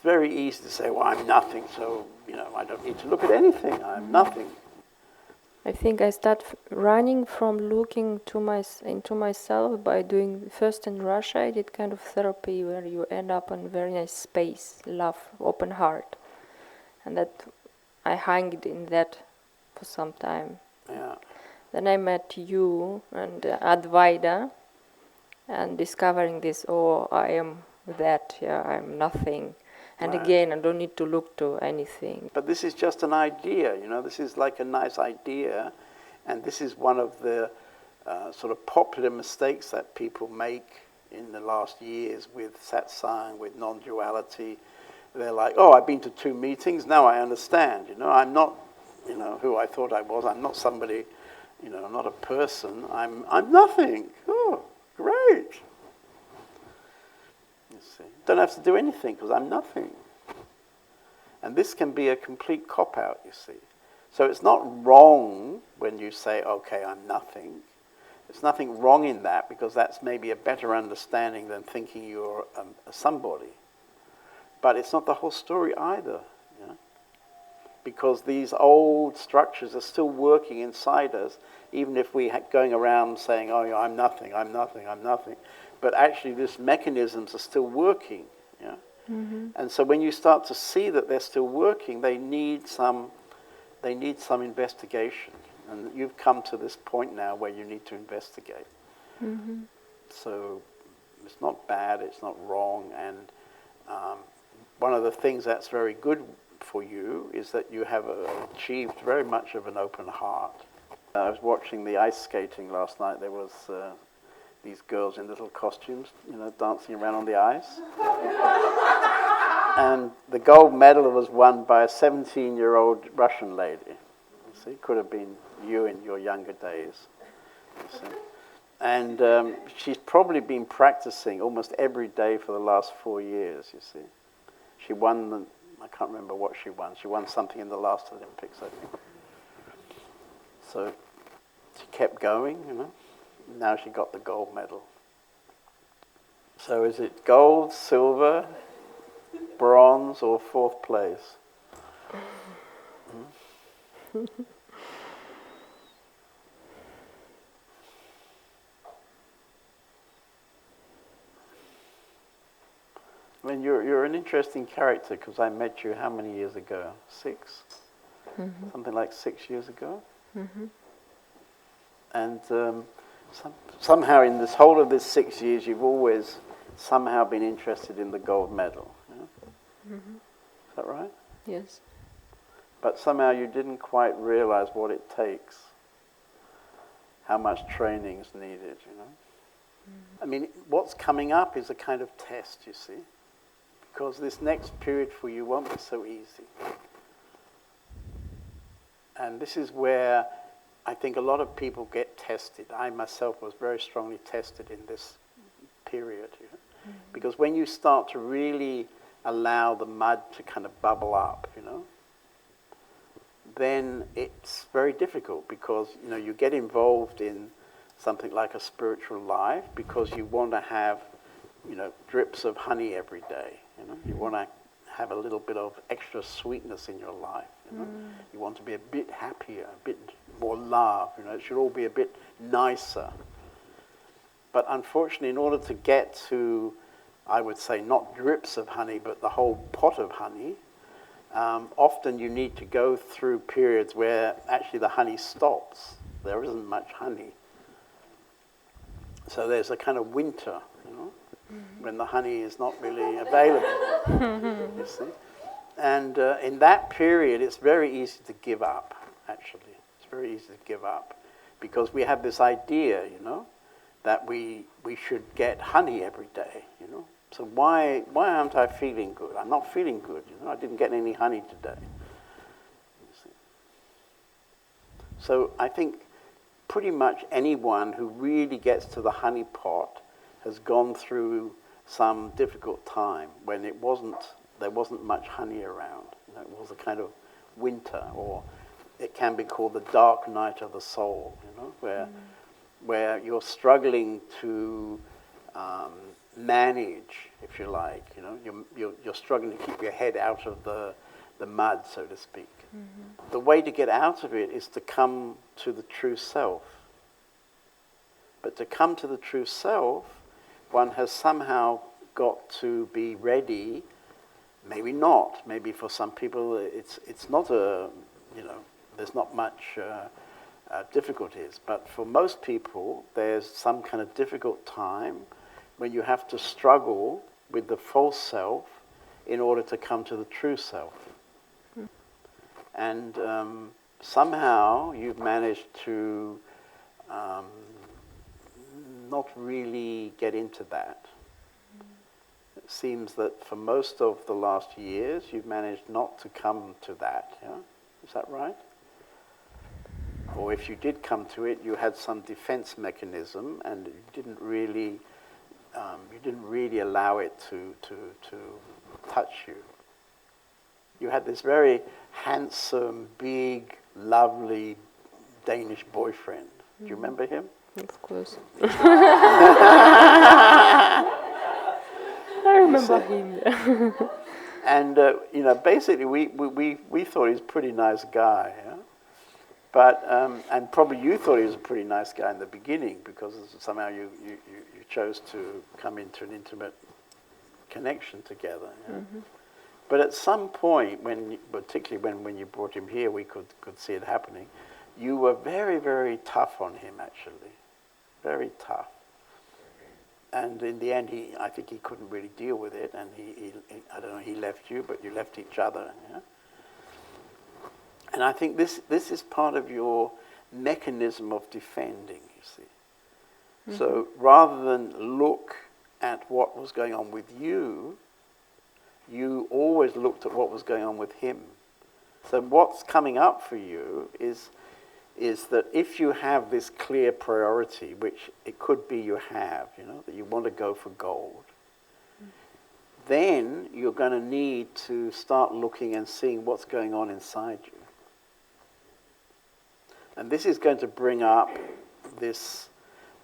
very easy to say, well, I'm nothing, so, I don't need to look at anything, I'm nothing. I think I start running from looking into myself by doing, first in Russia I did kind of therapy where you end up in very nice space, love, open heart. And that I hung in that for some time. Yeah. Then I met you and Advaita and discovering this, I am that, I am nothing. And Right. Again, I don't need to look to anything. But this is just an idea, this is like a nice idea, and this is one of the sort of popular mistakes that people make in the last years with satsang, with non-duality. They're like, I've been to 2 meetings, now I understand, I'm not, who I thought I was, I'm not somebody, I'm not a person, I'm nothing. Oh, great. You see, don't have to do anything because I'm nothing. And this can be a complete cop-out, you see. So it's not wrong when you say, okay, I'm nothing. There's nothing wrong in that because that's maybe a better understanding than thinking you're a somebody. But it's not the whole story either, because these old structures are still working inside us, even if we going around saying, I'm nothing, I'm nothing, I'm nothing. But actually these mechanisms are still working, Mm-hmm. And so when you start to see that they're still working, they need some investigation. And you've come to this point now where you need to investigate. Mm-hmm. So it's not bad, it's not wrong, and one of the things that's very good for you is that you have achieved very much of an open heart. I was watching the ice skating last night. There was these girls in little costumes, dancing around on the ice. And the gold medal was won by a 17-year-old Russian lady. You see, could have been you in your younger days. You see. And she's probably been practicing almost every day for the last 4 years, you see. She won, I can't remember what she won. She won something in the last Olympics, I think. So she kept going, Now she got the gold medal. So is it gold, silver, bronze, or 4th place? I mean, you're an interesting character because I met you how many years ago? 6? Mm-hmm. Something like 6 years ago? Mm-hmm. And somehow in this whole of this 6 years, you've always somehow been interested in the gold medal. Mm-hmm. Is that right? Yes. But somehow you didn't quite realize what it takes, how much training is needed, Mm-hmm. I mean, what's coming up is a kind of test, you see, because this next period for you won't be so easy. And this is where I think a lot of people get tested. I myself was very strongly tested in this period, Mm-hmm. because when you start to really allow the mud to kind of bubble up, then it's very difficult because, you get involved in something like a spiritual life because you want to have, drips of honey every day, You want to have a little bit of extra sweetness in your life, You want to be a bit happier, a bit more love, It should all be a bit nicer. But unfortunately, in order to get to, I would say, not drips of honey, but the whole pot of honey, often you need to go through periods where actually the honey stops. There isn't much honey. So there's a kind of winter, when the honey is not really available, you see. And in that period, it's very easy to give up, actually. It's very easy to give up because we have this idea, that we should get honey every day, So why aren't I feeling good? I'm not feeling good, I didn't get any honey today. You see. So I think pretty much anyone who really gets to the honey pot has gone through some difficult time when there wasn't much honey around. It was a kind of winter, or it can be called the dark night of the soul, where you're struggling to manage, if you like. You know, you're struggling to keep your head out of the mud, so to speak. Mm-hmm. The way to get out of it is to come to the true self. But to come to the true self, one has somehow got to be ready. Maybe not. Maybe for some people it's not a, you know, there's not much difficulties. But for most people, there's some kind of difficult time when you have to struggle with the false self in order to come to the true self. Mm. And somehow you've managed to not really get into that. It seems that for most of the last years, you've managed not to come to that. Yeah? Is that right? Or if you did come to it, you had some defense mechanism, and you didn't really allow it to touch you. You had this very handsome, big, lovely Danish boyfriend. Do you remember him? Of course. I remember him. And you know, basically, we thought he was a pretty nice guy, yeah? But and probably you thought he was a pretty nice guy in the beginning because somehow you chose to come into an intimate connection together. Yeah? Mm-hmm. But at some point, particularly when you brought him here, we could see it happening. You were very, very tough on him, actually, very tough. And in the end, I think he couldn't really deal with it, and he I don't know, he left you, but you left each other. Yeah? And I think this is part of your mechanism of defending, you see. Mm-hmm. So rather than look at what was going on with you, you always looked at what was going on with him. So what's coming up for you is that if you have this clear priority, which it could be you have, you know, that you want to go for gold, then you're going to need to start looking and seeing what's going on inside you. And this is going to bring up this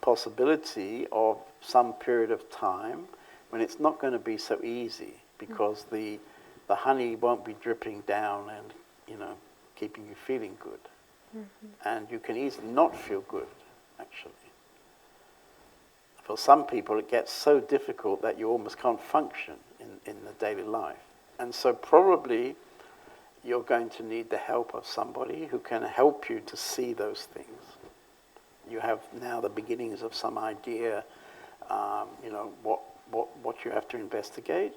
possibility of some period of time when it's not going to be so easy because the honey won't be dripping down and, you know, keeping you feeling good. Mm-hmm. And you can easily not feel good, actually. For some people, it gets so difficult that you almost can't function in the daily life. And so probably you're going to need the help of somebody who can help you to see those things. You have now the beginnings of some idea, you know, what you have to investigate.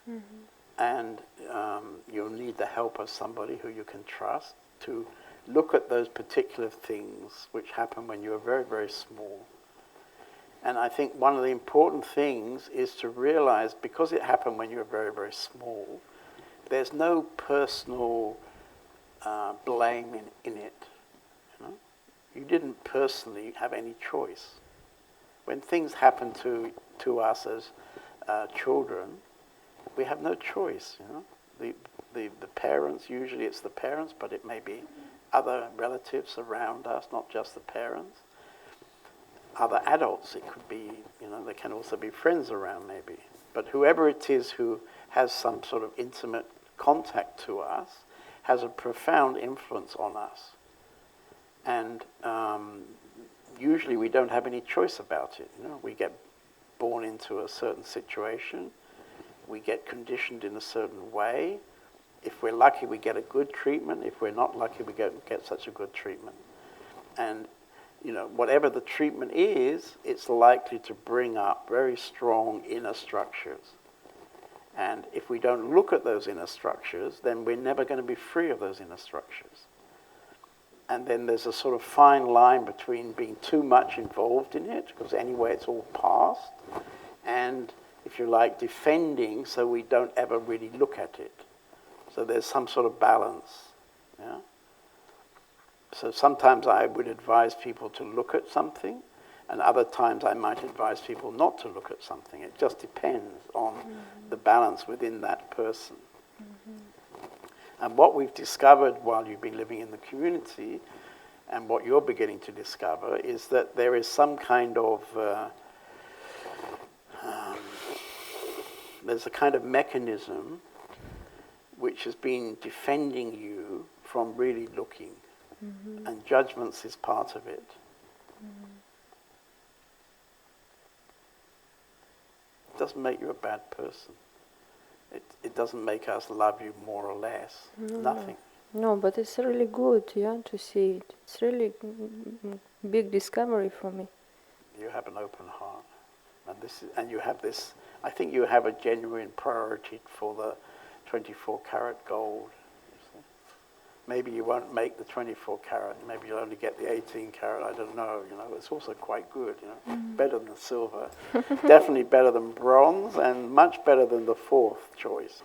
Mm-hmm. And you'll need the help of somebody who you can trust to look at those particular things which happen when you're very, very small. And I think one of the important things is to realize, because it happened when you were very, very small, there's no personal blame in it. You know? You didn't personally have any choice. When things happen to us as children, we have no choice. You know? The parents, usually it's the parents, but it may be other relatives around us, not just the parents. Other adults, it could be, you know, there can also be friends around maybe. But whoever it is who has some sort of intimate contact to us has a profound influence on us. And usually we don't have any choice about it. You know, we get born into a certain situation. We get conditioned in a certain way. If we're lucky, we get a good treatment. If we're not lucky, we don't get such a good treatment. And, you know, whatever the treatment is, it's likely to bring up very strong inner structures. And if we don't look at those inner structures, then we're never going to be free of those inner structures. And then there's a sort of fine line between being too much involved in it, because anyway it's all past, and, if you like, defending so we don't ever really look at it. So there's some sort of balance. Yeah? So sometimes I would advise people to look at something, and other times I might advise people not to look at something. It just depends on the balance within that person. Mm-hmm. And what we've discovered while you've been living in the community, and what you're beginning to discover, is that there is some kind of there's a kind of mechanism which has been defending you from really looking. And judgments is part of it. It doesn't make you a bad person. It doesn't make us love you more or less. Nothing. No, but it's really good, yeah, to see it. It's really big discovery for me. You have an open heart, and you have this. I think you have a genuine priority for the 24 karat gold. Maybe you won't make the 24 karat. Maybe you'll only get the 18 karat. I don't know. It's also quite good. Better than silver. Definitely better than bronze, and much better than the fourth choice.